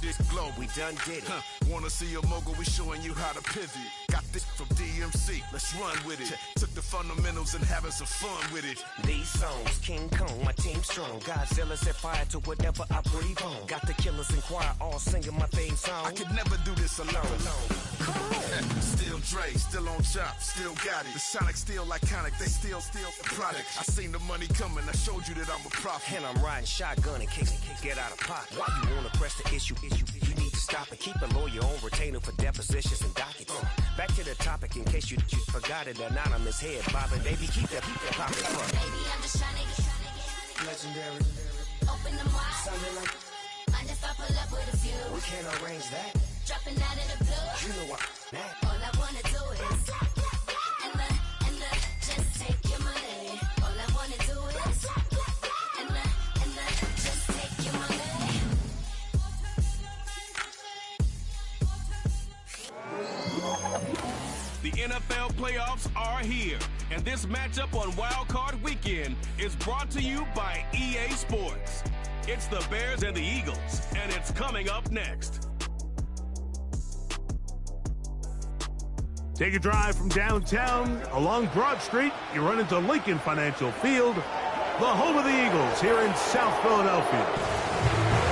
this globe, we done did it. Wanna see a mogul, we showing you how to pivot. Got this from DMC, let's run with it. Took the fundamentals and having some fun with it. These songs, King Kong, my team strong. Godzilla set fire to whatever I breathe on. Got the killers in choir all singing my theme song. I could never do this alone. Come on. Still Dre, still on top, still got it. The Sonic still iconic, they still the product. I seen the money coming, I showed you that I'm a prophet. And I'm riding shotgun and kicking, get out of pocket. Why you wanna press the issue? You need to stop and keep a lawyer on retainer for depositions and dockets. Back to the topic in case you forgot it. Anonymous head bobbing, baby, keep that popping front. Baby, I'm just trying to get Legendary. Open them wide. Sounding like Mind if I pull up with a few? we can't arrange that. Dropping out of the blue. You know what? All I wanna do is and just take your money. All I wanna do is and just take your money. The NFL playoffs are here, and this matchup on Wild Card Weekend is brought to you by EA Sports. It's the Bears and the Eagles, and it's coming up next. Take a drive from downtown along Broad Street. You run into Lincoln Financial Field, the home of the Eagles here in South Philadelphia.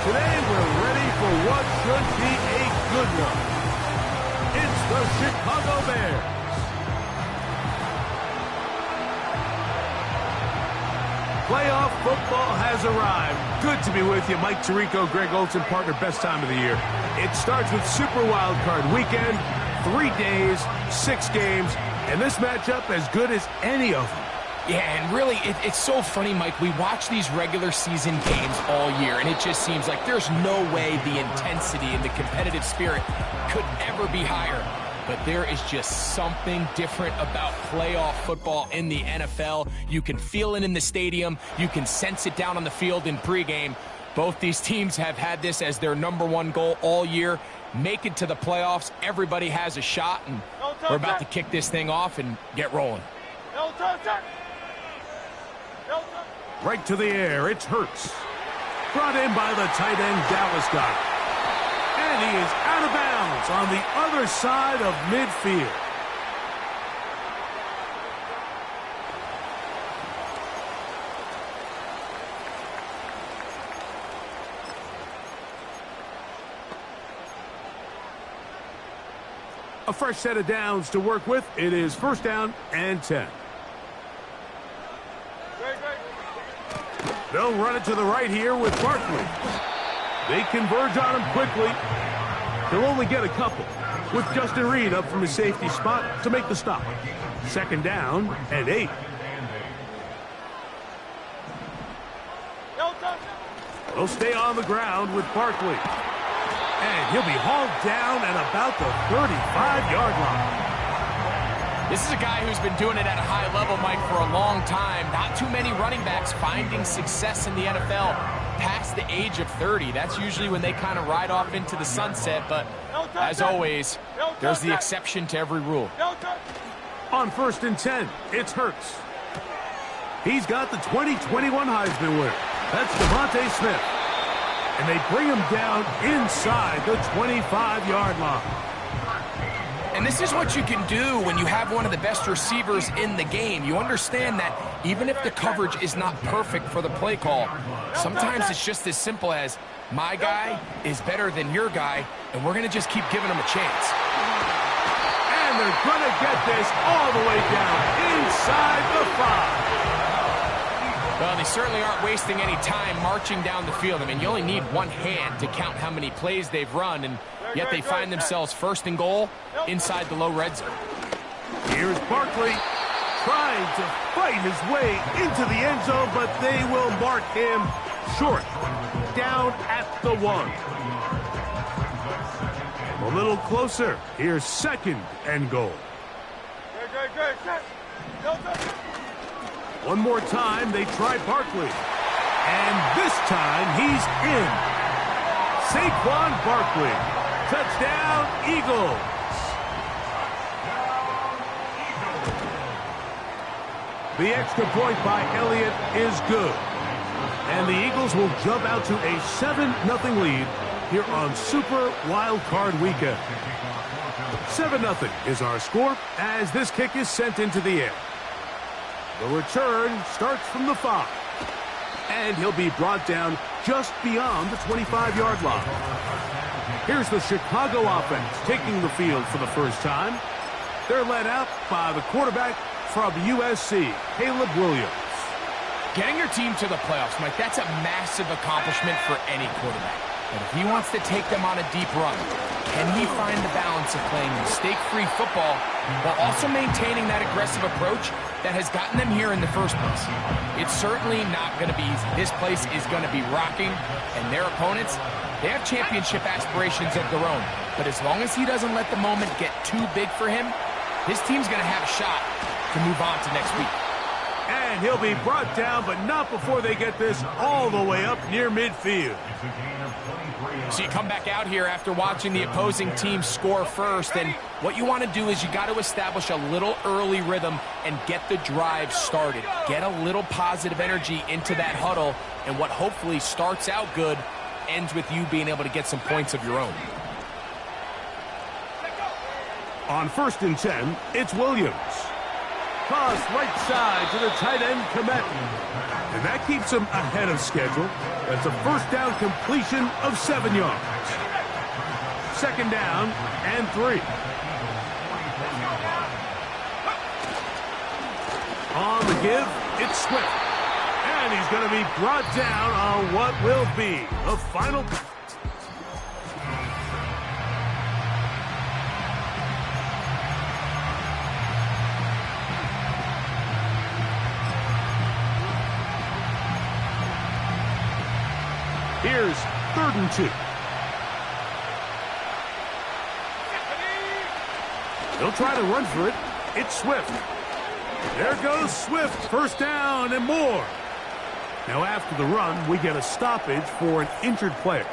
Today we're ready for what should be a good one. It's the Chicago Bears. Playoff football has arrived. Good to be with you. Mike Tirico, Greg Olson, partner, best time of the year. It starts with Super Wild Card Weekend. 3 days, 6 games, and this matchup as good as any of them. Yeah, and really, it's so funny, Mike. We watch these regular season games all year, and it just seems like there's no way the intensity and the competitive spirit could ever be higher. But there is just something different about playoff football in the NFL. You can feel it in the stadium. You can sense it down on the field in pregame. Both these teams have had this as their #1 goal all year. Make it to the playoffs. Everybody has a shot, and we're about to kick this thing off and get rolling. Right to the air, it's Hurts. Brought in by the tight end, Dallas Goedert. And he is out of bounds on the other side of midfield. A fresh set of downs to work with. It is 1st down and 10. They'll run it to the right here with Barkley. They converge on him quickly. They'll only get a couple, with Justin Reed up from his safety spot to make the stop. 2nd down and 8. They'll stay on the ground with Barkley. And he'll be hauled down at about the 35-yard line. This is a guy who's been doing it at a high level, Mike, for a long time. Not too many running backs finding success in the NFL past the age of 30. That's usually when they kind of ride off into the sunset. But as always, there's the exception to every rule. On 1st and 10, it's Hurts. He's got the 2021 Heisman winner. That's DeVonta Smith. And they bring him down inside the 25-yard line. And this is what you can do when you have one of the best receivers in the game. You understand that even if the coverage is not perfect for the play call, sometimes it's just as simple as, my guy is better than your guy, and we're going to just keep giving him a chance. And they're going to get this all the way down inside the 5. Well, they certainly aren't wasting any time marching down the field. I mean, you only need one hand to count how many plays they've run, and yet they find themselves 1st and goal inside the low red zone. Here's Barkley trying to fight his way into the end zone, but they will mark him short, down at the 1. A little closer. Here's 2nd and goal. One more time, they try Barkley. And this time, he's in. Saquon Barkley. Touchdown, Eagles. The extra point by Elliott is good. And the Eagles will jump out to a 7-0 lead here on Super Wild Card Weekend. 7-0 is our score as this kick is sent into the air. The return starts from the 5. And he'll be brought down just beyond the 25-yard line. Here's the Chicago offense taking the field for the first time. They're led out by the quarterback from USC, Caleb Williams. Getting your team to the playoffs, Mike, that's a massive accomplishment for any quarterback. But if he wants to take them on a deep run, can he find the balance of playing mistake-free football while also maintaining that aggressive approach that has gotten them here in the first place? It's certainly not going to be easy. This place is going to be rocking, and their opponents, they have championship aspirations of their own. But as long as he doesn't let the moment get too big for him, his team's going to have a shot to move on to next week. And he'll be brought down, but not before they get this all the way up near midfield. So you come back out here after watching the opposing team score first, and what you want to do is you got to establish a little early rhythm and get the drive started. Get a little positive energy into that huddle, and what hopefully starts out good ends with you being able to get some points of your own. On 1st and 10, it's Williams. Toss right side to the tight end, Komet. And that keeps him ahead of schedule. That's a first down completion of 7 yards. 2nd down and 3. On the give, it's Swift. And he's going to be brought down on what will be the final. Here's 3rd and 2. They'll try to run for it. It's Swift. There goes Swift. 1st down and more. Now after the run, we get a stoppage for an injured player.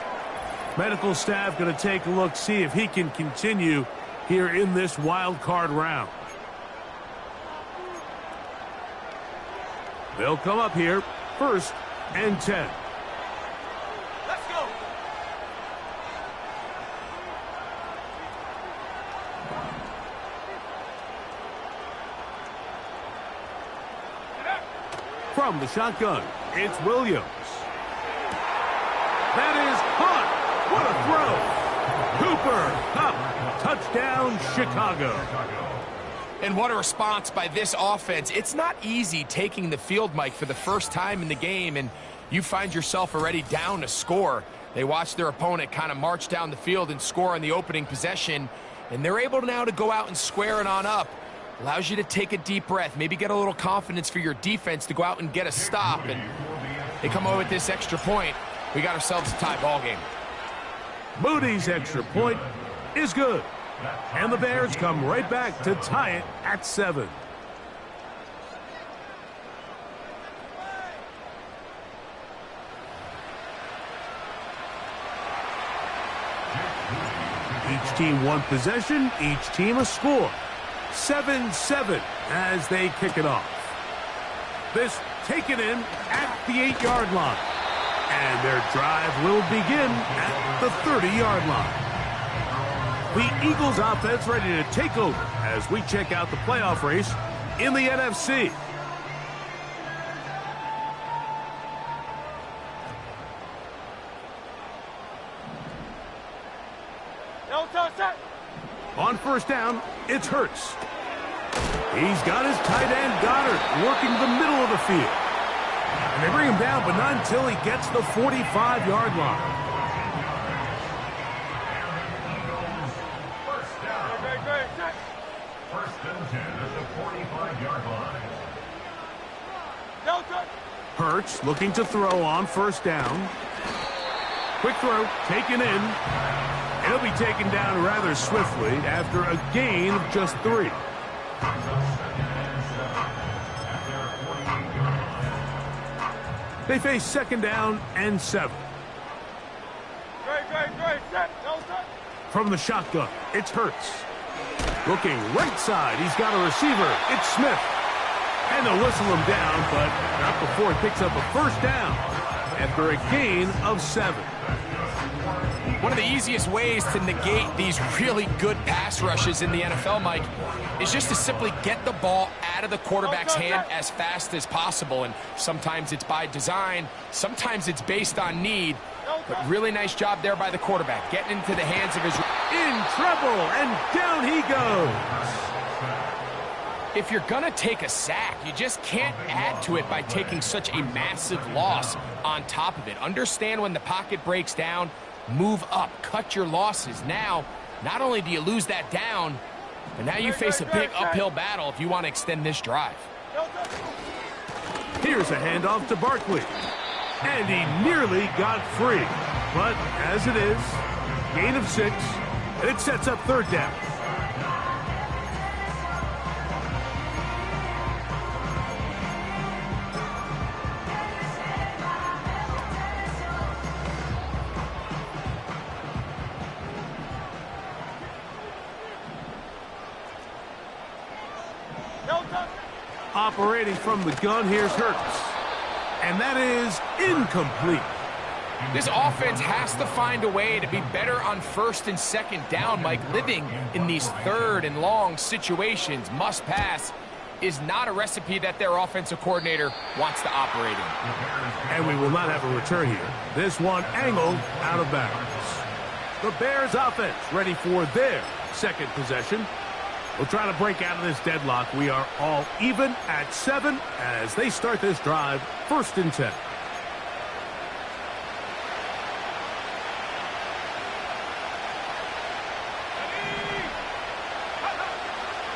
Medical staff going to take a look, see if he can continue here in this wild card round. They'll come up here. 1st and 10. From the shotgun, it's Williams. That is caught. What a throw. Cooper Kupp, touchdown Chicago. And what a response by this offense. It's not easy taking the field, Mike, for the first time in the game, and you find yourself already down to score. They watch their opponent kind of march down the field and score on the opening possession, and they're able now to go out and square it on up. Allows you to take a deep breath, maybe get a little confidence for your defense to go out and get a stop, and they come over with this extra point. We got ourselves a tie ball game. Moody's extra point is good, and the Bears come right back to tie it at 7. Each team one possession, each team a score. 7-7 as they kick it off. This taken in at the 8-yard line. And their drive will begin at the 30-yard line. The Eagles offense ready to take over as we check out the playoff race in the NFC. On 1st down, it's Hurts. He's got his tight end, Goddard, working the middle of the field. And they bring him down, but not until he gets the 45-yard line. First and 10 at the 45-yard line. Hurts looking to throw on 1st down. Quick throw, taken in. He'll be taken down rather swiftly after a gain of just 3. They face 2nd down and 7. From the shotgun, it's Hurts. Looking right side, he's got a receiver. It's Smith. And they'll whistle him down, but not before he picks up a 1st down after a gain of 7. One of the easiest ways to negate these really good pass rushes in the NFL, Mike, is just to simply get the ball out of the quarterback's hand as fast as possible. And sometimes it's by design, sometimes it's based on need. But really nice job there by the quarterback, getting into the hands of his... In trouble, and down he goes. If you're going to take a sack, you just can't add to it by taking such a massive loss on top of it. Understand when the pocket breaks down, move up, cut your losses. Now, not only do you lose that down, but now you face a big uphill battle if you want to extend this drive. Here's a handoff to Barkley. And he nearly got free. But as it is, gain of 6, and it sets up third down. Operating from the gun, here's Hurts. And that is incomplete. This offense has to find a way to be better on first and second down, Mike. Living in these third and long situations, must pass, is not a recipe that their offensive coordinator wants to operate in. And we will not have a return here. This one angled out of bounds. The Bears offense ready for their second possession. We'll try to break out of this deadlock. We are all even at 7 as they start this drive, 1st and 10.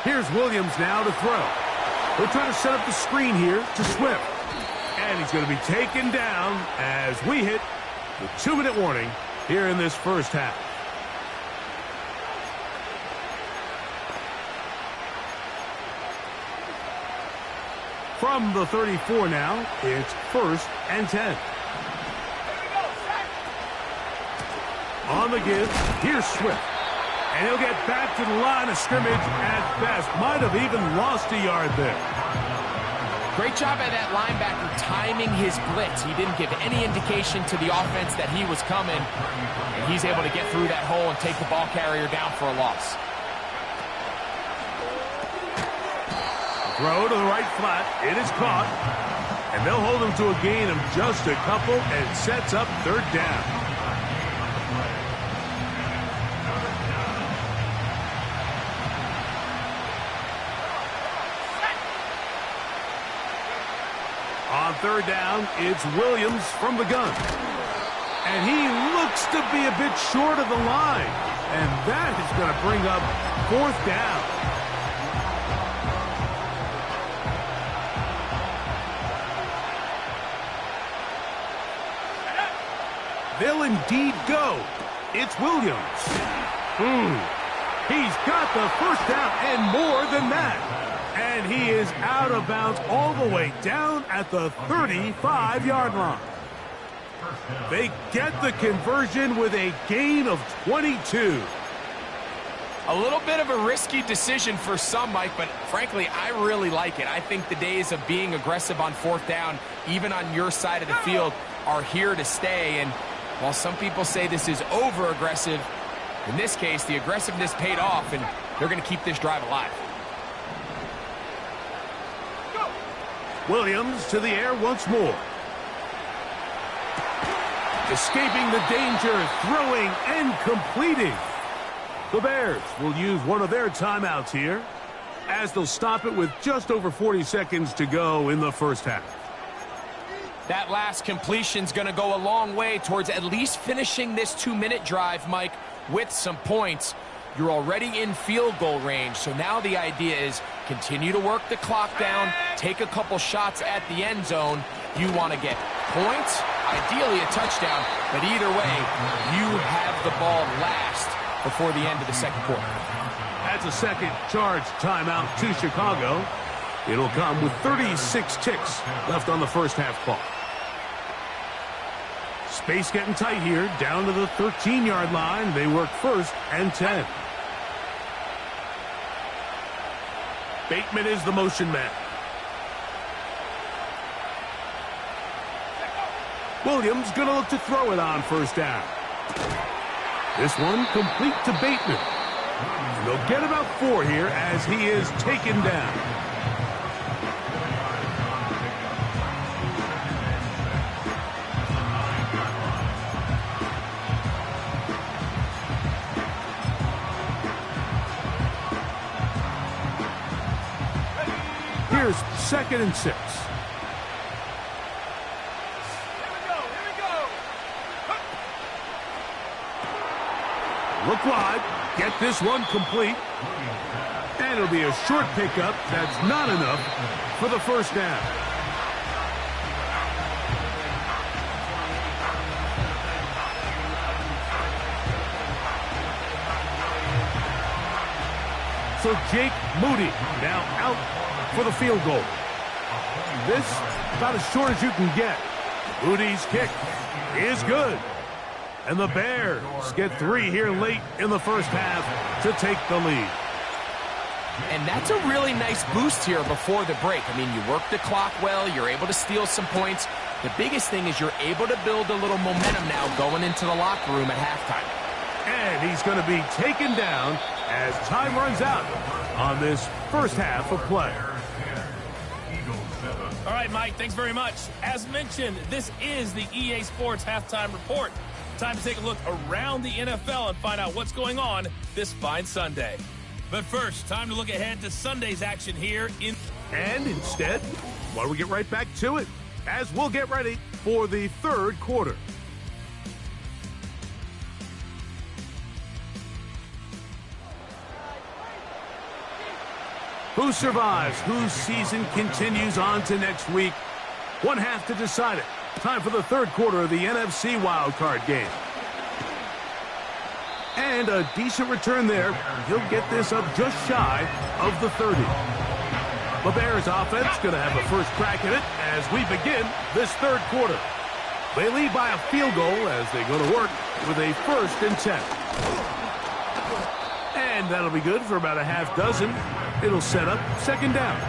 Here's Williams now to throw. We're trying to set up the screen here to Swift. And he's going to be taken down as we hit the 2-minute warning here in this first half. From the 34 now, it's 1st and 10. On the give, here's Swift. And he'll get back to the line of scrimmage at best. Might have even lost a yard there. Great job by that linebacker timing his blitz. He didn't give any indication to the offense that he was coming. And he's able to get through that hole and take the ball carrier down for a loss. Throw to the right flat. It is caught. And they'll hold him to a gain of just a couple and sets up third down. On third down, it's Williams from the gun. And he looks to be a bit short of the line. And that is going to bring up 4th down. They'll indeed go. It's Williams. He's got the 1st down and more than that. And he is out of bounds all the way down at the 35-yard line. They get the conversion with a gain of 22. A little bit of a risky decision for some, Mike, but frankly, I really like it. I think the days of being aggressive on 4th down, even on your side of the field, are here to stay. And while some people say this is over-aggressive, in this case, the aggressiveness paid off, and they're going to keep this drive alive. Williams to the air once more. Escaping the danger, throwing and completing. The Bears will use one of their timeouts here as they'll stop it with just over 40 seconds to go in the first half. That last completion's going to go a long way towards at least finishing this 2-minute drive, Mike, with some points. You're already in field goal range, so now the idea is continue to work the clock down, take a couple shots at the end zone. You want to get points, ideally a touchdown, but either way, you have the ball last before the end of the second quarter. That's a second charge timeout to Chicago. It'll come with 36 ticks left on the first half clock. Space getting tight here, down to the 13-yard line. They work 1st and 10. Bateman is the motion man. Williams going to look to throw it on 1st down. This one complete to Bateman. And they'll get about 4 here as he is taken down. Here's 2nd and 6. Look wide, get this one complete, and it'll be a short pickup. That's not enough for the first down. So Jake Moody now out for the field goal. This about as short as you can get. Moody's kick is good. And the Bears get 3 here late in the first half to take the lead. And that's a really nice boost here before the break. I mean, you work the clock well, you're able to steal some points. The biggest thing is you're able to build a little momentum now going into the locker room at halftime. And he's going to be taken down as time runs out on this first half of play. All right, Mike, thanks very much. As mentioned, this is the EA Sports Halftime Report. Time to take a look around the NFL and find out what's going on this fine Sunday. But first, time to look ahead to Sunday's action here in... And instead, why don't we get right back to it as we'll get ready for the third quarter. Who survives? Whose season continues on to next week? One half to decide it. Time for the third quarter of the NFC wildcard game. And a decent return there. He'll get this up just shy of the 30. The Bears offense going to have a first crack at it as we begin this third quarter. They lead by a field goal as they go to work with a 1st and 10. And that'll be good for about a half dozen. It'll set up 2nd down.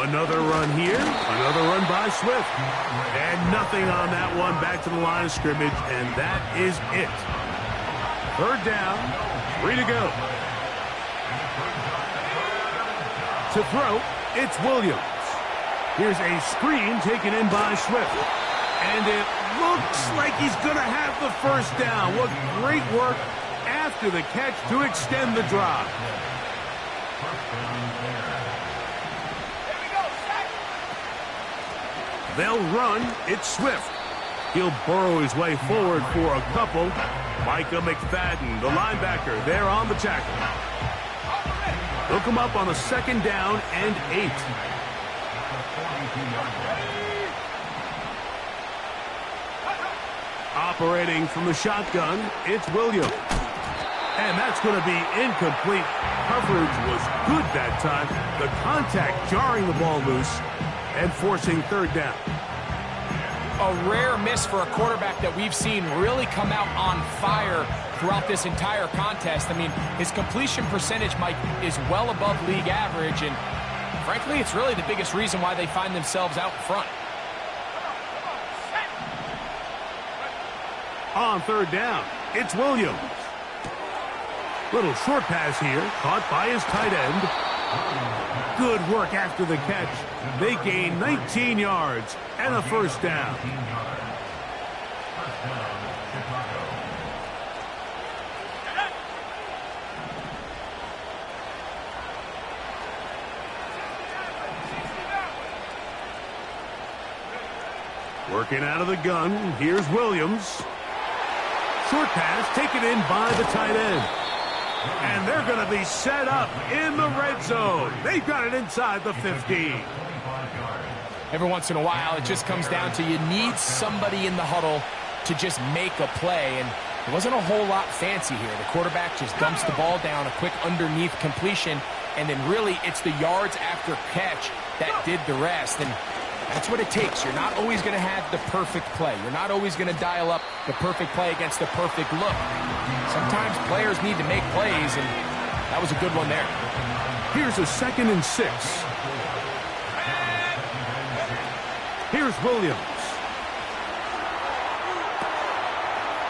Another run here, another run by Swift. And nothing on that one, back to the line of scrimmage, and that is it. 3rd down, 3 to go. To throw, it's Williams. Here's a screen taken in by Swift. And it looks like he's going to have the first down. What great work after the catch to extend the drive. They'll run. It's Swift. He'll burrow his way forward for a couple. Micah McFadden, the linebacker, there on the tackle. They'll come up on a 2nd down and 8. Operating from the shotgun, it's Williams. And that's going to be incomplete. Coverage was good that time. The contact jarring the ball loose and forcing 3rd down. A rare miss for a quarterback that we've seen really come out on fire throughout this entire contest. I mean, his completion percentage, Mike, is well above league average, and frankly, it's really the biggest reason why they find themselves out front. On 3rd down, it's Williams. Little short pass here, caught by his tight end. Good work after the catch. They gain 19 yards and a 1st down. Working out of the gun, here's Williams. Short pass taken in by the tight end. And they're going to be set up in the red zone. They've got it inside the 15. Every once in a while, it just comes down to you need somebody in the huddle to just make a play. And it wasn't a whole lot fancy here. The quarterback just dumps the ball down, a quick underneath completion, and then really it's the yards after catch that did the rest. And That's what it takes. You're not always going to have the perfect play. You're not always going to dial up the perfect play against the perfect look. Sometimes players need to make plays, and that was a good one there. Here's a 2nd and 6. Here's Williams.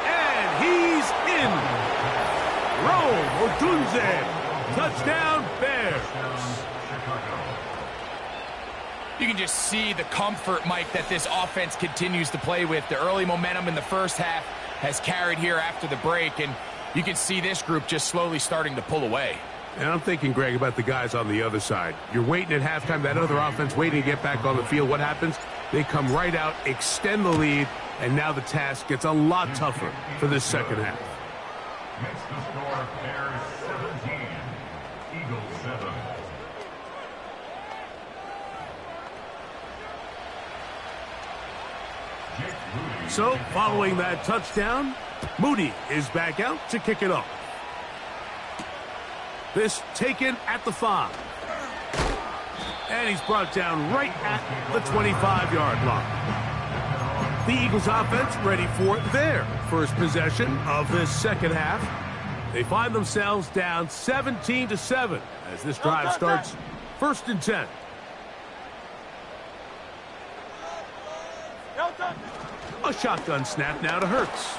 And he's in. Rome Odunze. Touchdown, Bears. You can just see the comfort, Mike, that this offense continues to play with. The early momentum in the first half has carried here after the break, and you can see this group just slowly starting to pull away. And I'm thinking, Greg, about the guys on the other side. You're waiting at halftime, that other offense waiting to get back on the field. What happens? They come right out, extend the lead, and now the task gets a lot tougher for this second half. Next to score, Bears 17, Eagles 7. So, following that touchdown, Moody is back out to kick it off. This taken at the 5. And he's brought down right at the 25-yard line. The Eagles offense ready for their first possession of this second half. They find themselves down 17-7 as this drive starts 1st and 10. A shotgun snap now to Hurts.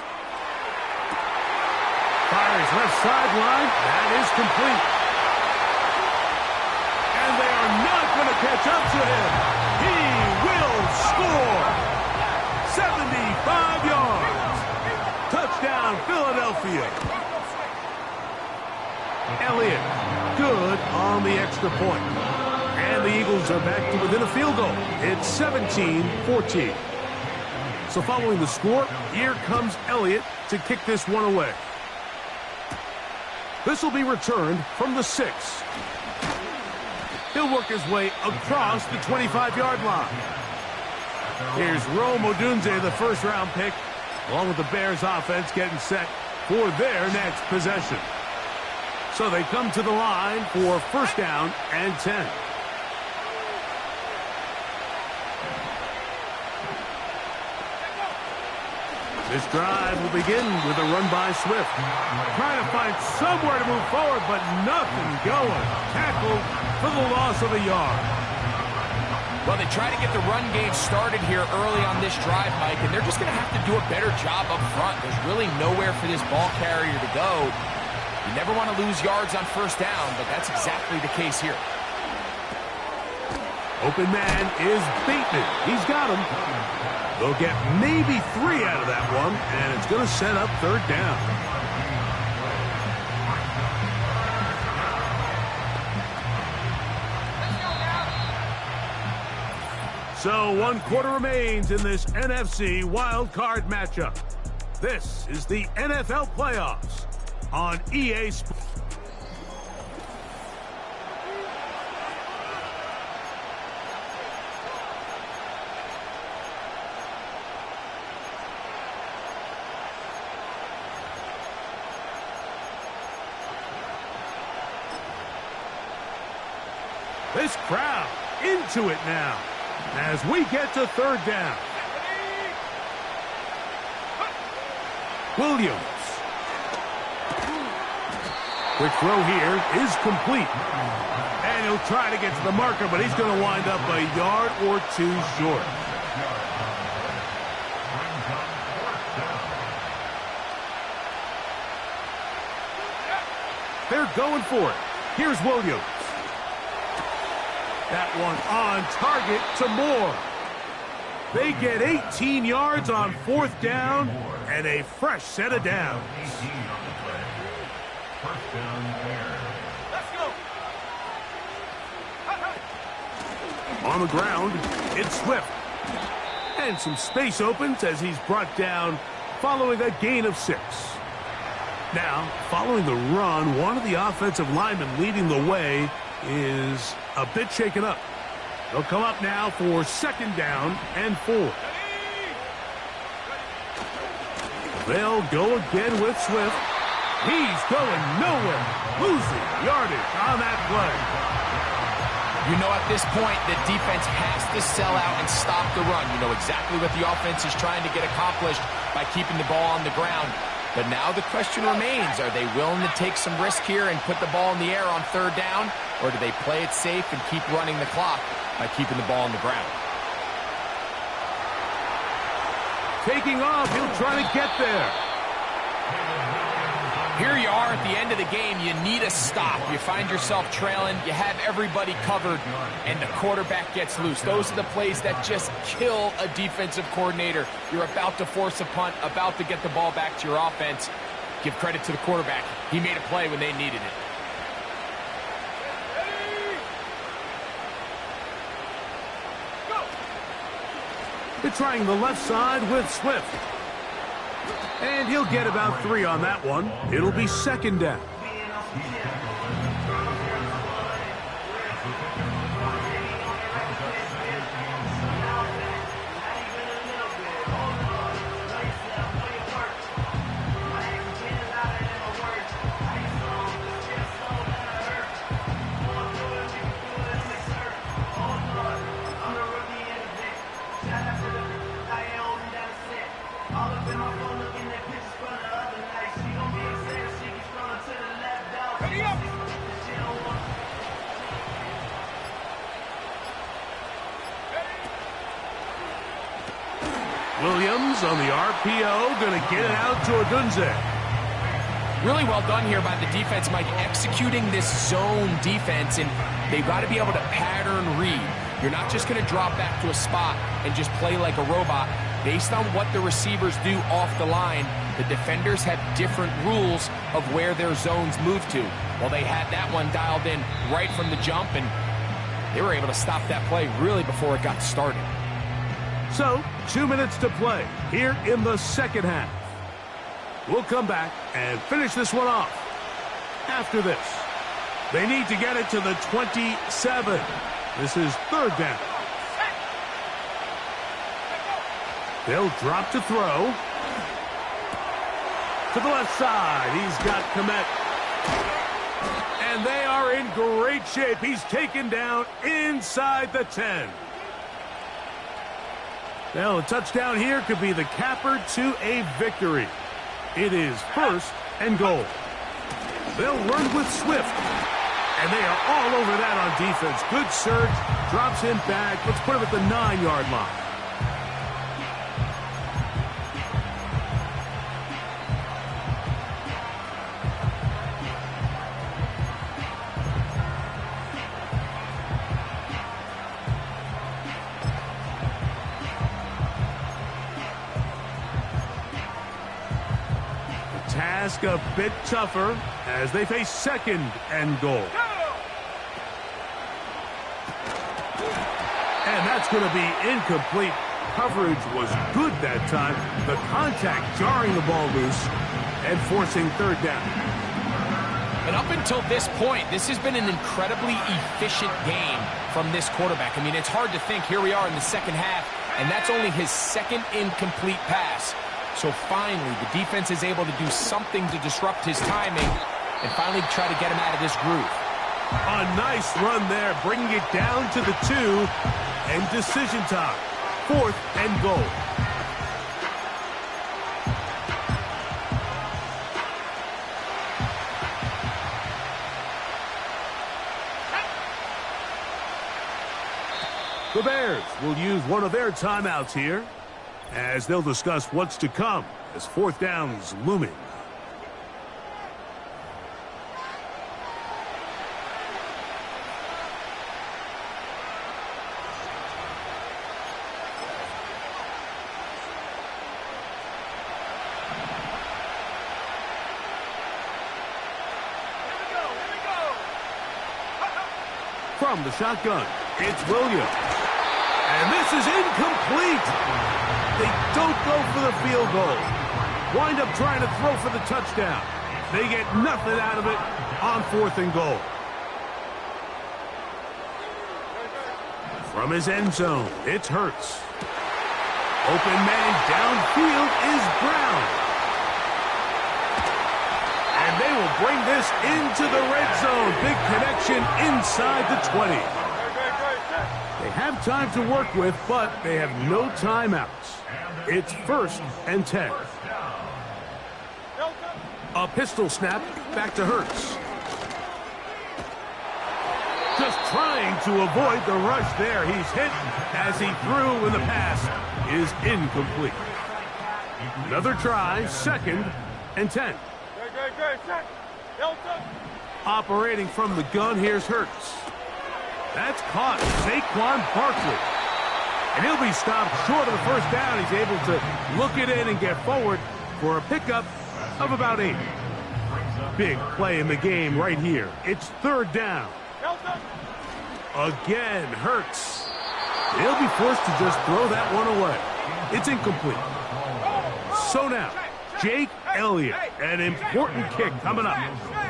Fires left sideline. That is complete. And they are not going to catch up to him. He will score. 75 yards. Touchdown, Philadelphia. Elliott, good on the extra point. And the Eagles are back to within a field goal. It's 17-14. So following the score, here comes Elliott to kick this one away. This will be returned from the 6. He'll work his way across the 25-yard line. Here's Rome Odunze, the first-round pick, along with the Bears offense getting set for their next possession. So they come to the line for 1st down and 10. This drive will begin with a run by Swift. Trying to find somewhere to move forward, but nothing going. Tackled for the loss of a yard. Well, they try to get the run game started here early on this drive, Mike, and they're just going to have to do a better job up front. There's really nowhere for this ball carrier to go. You never want to lose yards on 1st down, but that's exactly the case here. Open man is Bateman. He's got him. They'll get maybe 3 out of that one, and it's going to set up 3rd down. So 1 quarter remains in this NFC wild card matchup. This is the NFL playoffs on EA Sports. This crowd into it now as we get to 3rd down. Williams. Quick throw here is complete. And he'll try to get to the marker, but he's going to wind up a yard or 2 short. They're going for it. Here's Williams. That one on target to Moore. They get 18 yards on 4th down and a fresh set of downs. On the ground, it's Swift. And some space opens as he's brought down following a gain of 6. Now, following the run, one of the offensive linemen leading the way is a bit shaken up. They'll come up now for 2nd down and 4. They'll go again with Swift. He's going nowhere. Losing yardage on that play. You know at this point the defense has to sell out and stop the run. You know exactly what the offense is trying to get accomplished by keeping the ball on the ground. But now the question remains, are they willing to take some risk here and put the ball in the air on third down? Or do they play it safe and keep running the clock by keeping the ball on the ground? Taking off, he'll try to get there. Here you are at the end of the game. You need a stop. You find yourself trailing. You have everybody covered, and the quarterback gets loose. Those are the plays that just kill a defensive coordinator. You're about to force a punt, about to get the ball back to your offense. Give credit to the quarterback. He made a play when they needed it. They're trying the left side with Swift. And he'll get about 3 on that one. It'll be second down. Williams on the RPO, going to get it out to Odunze. Really well done here by the defense, Mike, executing this zone defense, and they've got to be able to pattern read. You're not just going to drop back to a spot and just play like a robot. Based on what the receivers do off the line, the defenders have different rules of where their zones move to. Well, they had that one dialed in right from the jump, and they were able to stop that play really before it got started. So, 2 minutes to play here in the second half. We'll come back and finish this one off. After this, they need to get it to the 27. This is third down. They'll drop to throw. To the left side, he's got Kmet. And they are in great shape. He's taken down inside the 10. Now, a touchdown here could be the capper to a victory. It is first and goal. They'll run with Swift. And they are all over that on defense. Good surge, drops him back. Let's put him at the 9-yard line. Task a bit tougher as they face second and goal. And that's going to be incomplete. Coverage was good that time. The contact jarring the ball loose and forcing third down. And up until this point, this has been an incredibly efficient game from this quarterback. I mean, it's hard to think. Here we are in the second half, and that's only his second incomplete pass. So finally, the defense is able to do something to disrupt his timing and finally try to get him out of this groove. A nice run there, bringing it down to the 2, and decision time. Fourth and goal. The Bears will use one of their timeouts here, as they'll discuss what's to come as fourth down's looming. From the shotgun, it's Williams. And this is incomplete. They don't go for the field goal. Wind up trying to throw for the touchdown. They get nothing out of it on fourth and goal. From his end zone, it's Hurts. Open man downfield is Brown. And they will bring this into the red zone. Big connection inside the 20. They have time to work with, but they have no timeouts. It's 1st and 10. A pistol snap back to Hurts. Just trying to avoid the rush there. He's hit as he threw when the pass is incomplete. Another try, 2nd and 10. Operating from the gun, here's Hurts. That's caught, Saquon Barkley. And he'll be stopped short of the first down. He's able to look it in and get forward for a pickup of about 8. Big play in the game right here. It's 3rd down. Again, Hurts. He'll be forced to just throw that one away. It's incomplete. So now, Jake Elliott, an important kick coming up.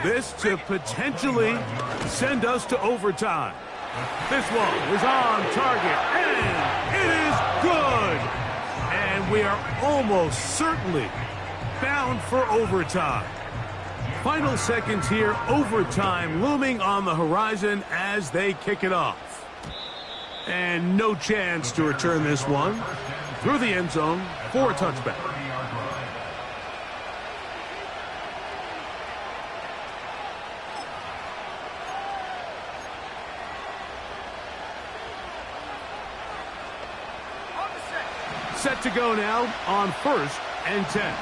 This to potentially send us to overtime. This one is on target, and it is good. And we are almost certainly bound for overtime. Final seconds here, overtime looming on the horizon as they kick it off. And no chance to return this one through the end zone for a touchback. Set to go now on 1st and 10.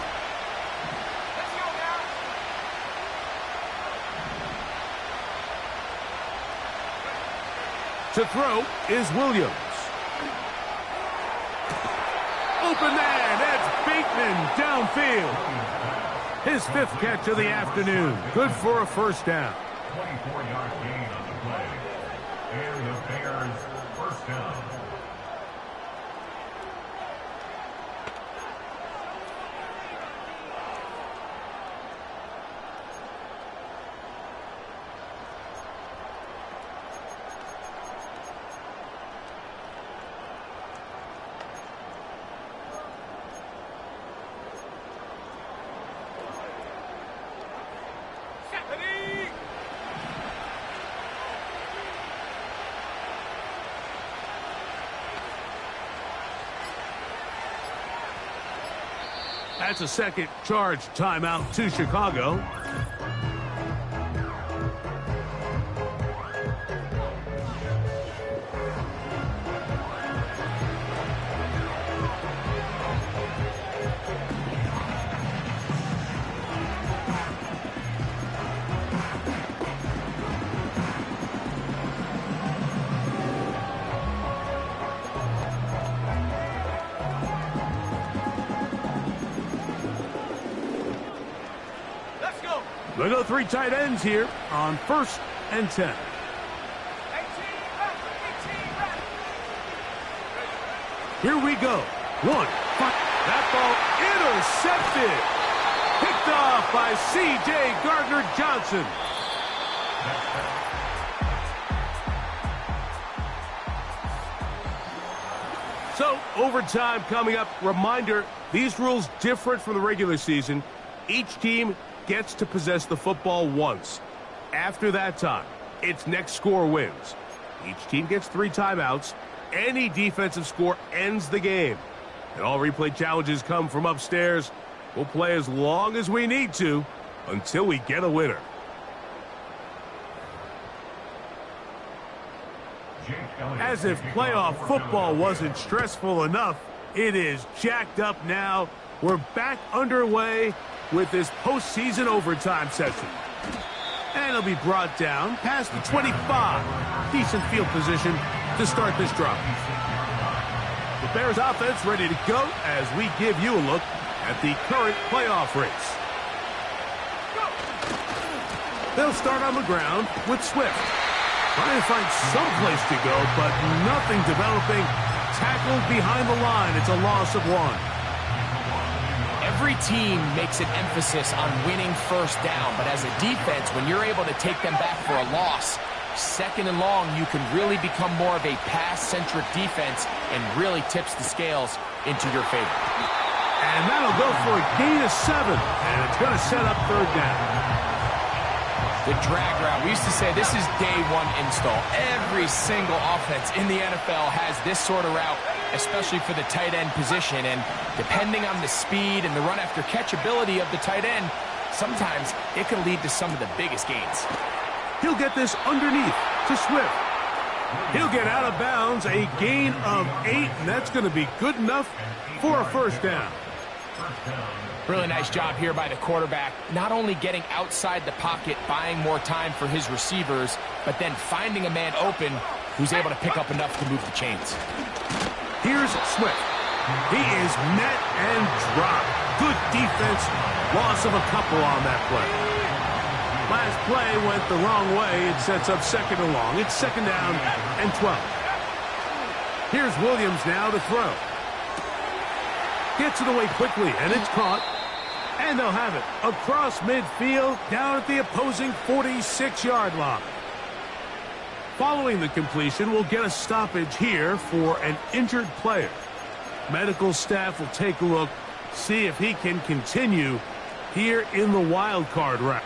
To throw is Williams. Open man, that's Bateman downfield. His 5th catch of the afternoon. Good for a 1st down. 24-yard gain on the play. And the Bears 1st down. That's a second charge timeout to Chicago. They go 3 tight ends here on 1st and 10. Here we go. 1. That ball intercepted. Picked off by C.J. Gardner-Johnson. So, overtime coming up. Reminder, these rules different from the regular season. Each team gets to possess the football once. After that time, its next score wins. Each team gets 3 timeouts. Any defensive score ends the game. And all replay challenges come from upstairs. We'll play as long as we need to until we get a winner. As if playoff football wasn't stressful enough, it is jacked up now. We're back underway with this postseason overtime session. And it'll be brought down past the 25. Decent field position to start this drive. The Bears offense ready to go as we give you a look at the current playoff race. They'll start on the ground with Swift. Trying to find some place to go, but nothing developing. Tackled behind the line. It's a loss of 1. Every team makes an emphasis on winning first down, but as a defense, when you're able to take them back for a loss, 2nd and long, you can really become more of a pass-centric defense and really tips the scales into your favor. And that'll go for a gain of 7, and it's going to set up 3rd down. The drag route. We used to say this is day one install. Every single offense in the NFL has this sort of route, especially for the tight end position. And depending on the speed and the run after catch ability of the tight end, sometimes it can lead to some of the biggest gains. He'll get this underneath to Swift. He'll get out of bounds, a gain of 8, and that's going to be good enough for a first down. Really nice job here by the quarterback, not only getting outside the pocket, buying more time for his receivers, but then finding a man open who's able to pick up enough to move the chains. Here's Swift. He is met and dropped. Good defense, loss of a couple on that play. Last play went the wrong way. It sets up second and long. It's second down and 12. Here's Williams now to throw. Gets it away quickly, and it's caught. And they'll have it across midfield, down at the opposing 46-yard line. Following the completion, we'll get a stoppage here for an injured player. Medical staff will take a look, see if he can continue here in the wild card round.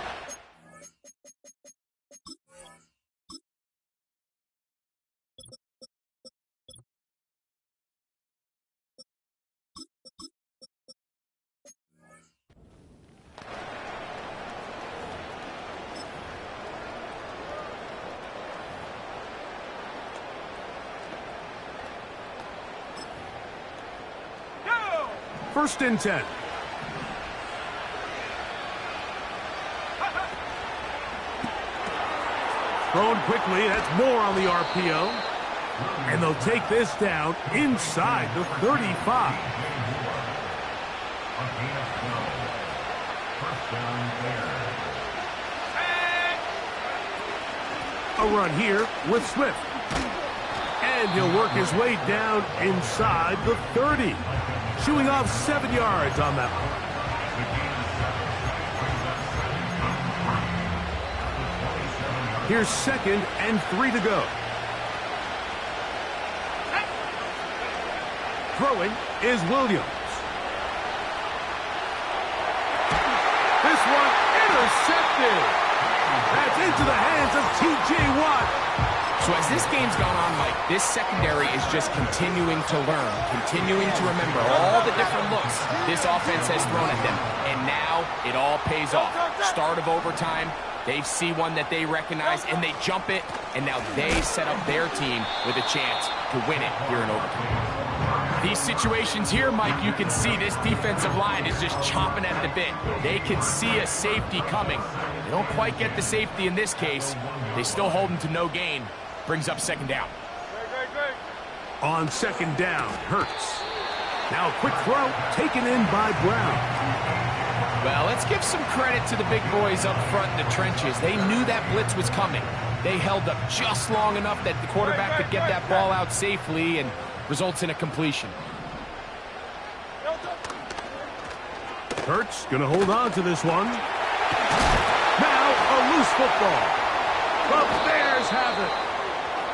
First and 10. Thrown quickly. That's more on the RPO. And they'll take this down inside the 35. A run here with Swift. And he'll work his way down inside the 30. Shooing off 7 yards on that one. Here's second and 3 to go. Throwing is Williams. This one intercepted. That's into the hands of T.J. Watt. So as this game's gone on, Mike, this secondary is just continuing to learn, continuing to remember all the different looks this offense has thrown at them. And now it all pays off. Start of overtime, they see one that they recognize, and they jump it, and now they set up their team with a chance to win it here in overtime. These situations here, Mike, you can see this defensive line is just chomping at the bit. They can see a safety coming. They don't quite get the safety in this case. They still hold them to no gain. Brings up second down. On second down, Hurts. Now a quick throw taken in by Brown. Well, let's give some credit to the big boys up front in the trenches. They knew that blitz was coming. They held up just long enough that the quarterback could get that ball out safely and results in a completion. Hurts gonna hold on to this one. Now a loose football. The Bears have it.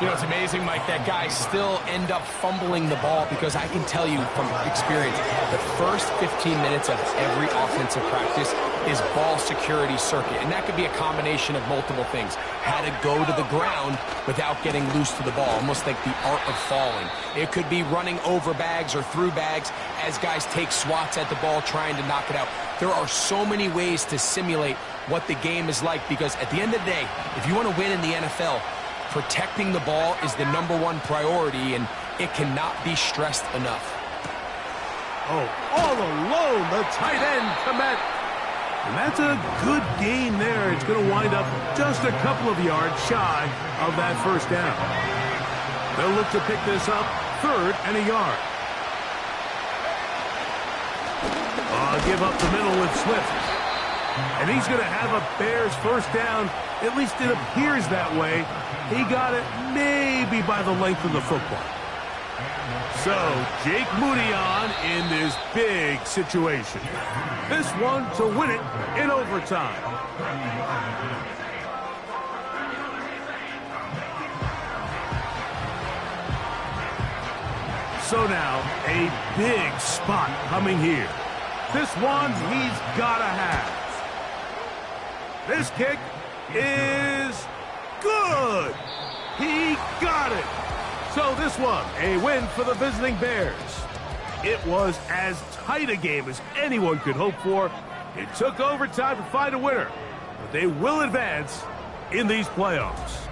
You know, it's amazing, Mike, that guys still end up fumbling the ball because I can tell you from experience, the first 15 minutes of every offensive practice is ball security circuit. And that could be a combination of multiple things. How to go to the ground without getting loose to the ball, almost like the art of falling. It could be running over bags or through bags as guys take swats at the ball trying to knock it out. There are so many ways to simulate what the game is like because at the end of the day, if you want to win in the NFL, protecting the ball is the #1 priority, and it cannot be stressed enough. Oh, all alone, the tight end, Komet. And that's a good gain there. It's going to wind up just a couple of yards shy of that first down. They'll look to pick this up, 3rd and a yard. Give up the middle with Swift. And he's going to have a Bears first down. At least it appears that way. He got it maybe by the length of the football. So, Jake Moody on in this big situation. This one to win it in overtime. So now, a big spot coming here. This one he's got to have. This kick is good. He got it. So this one, a win for the visiting Bears. It was as tight a game as anyone could hope for. It took overtime to find a winner, but they will advance in these playoffs.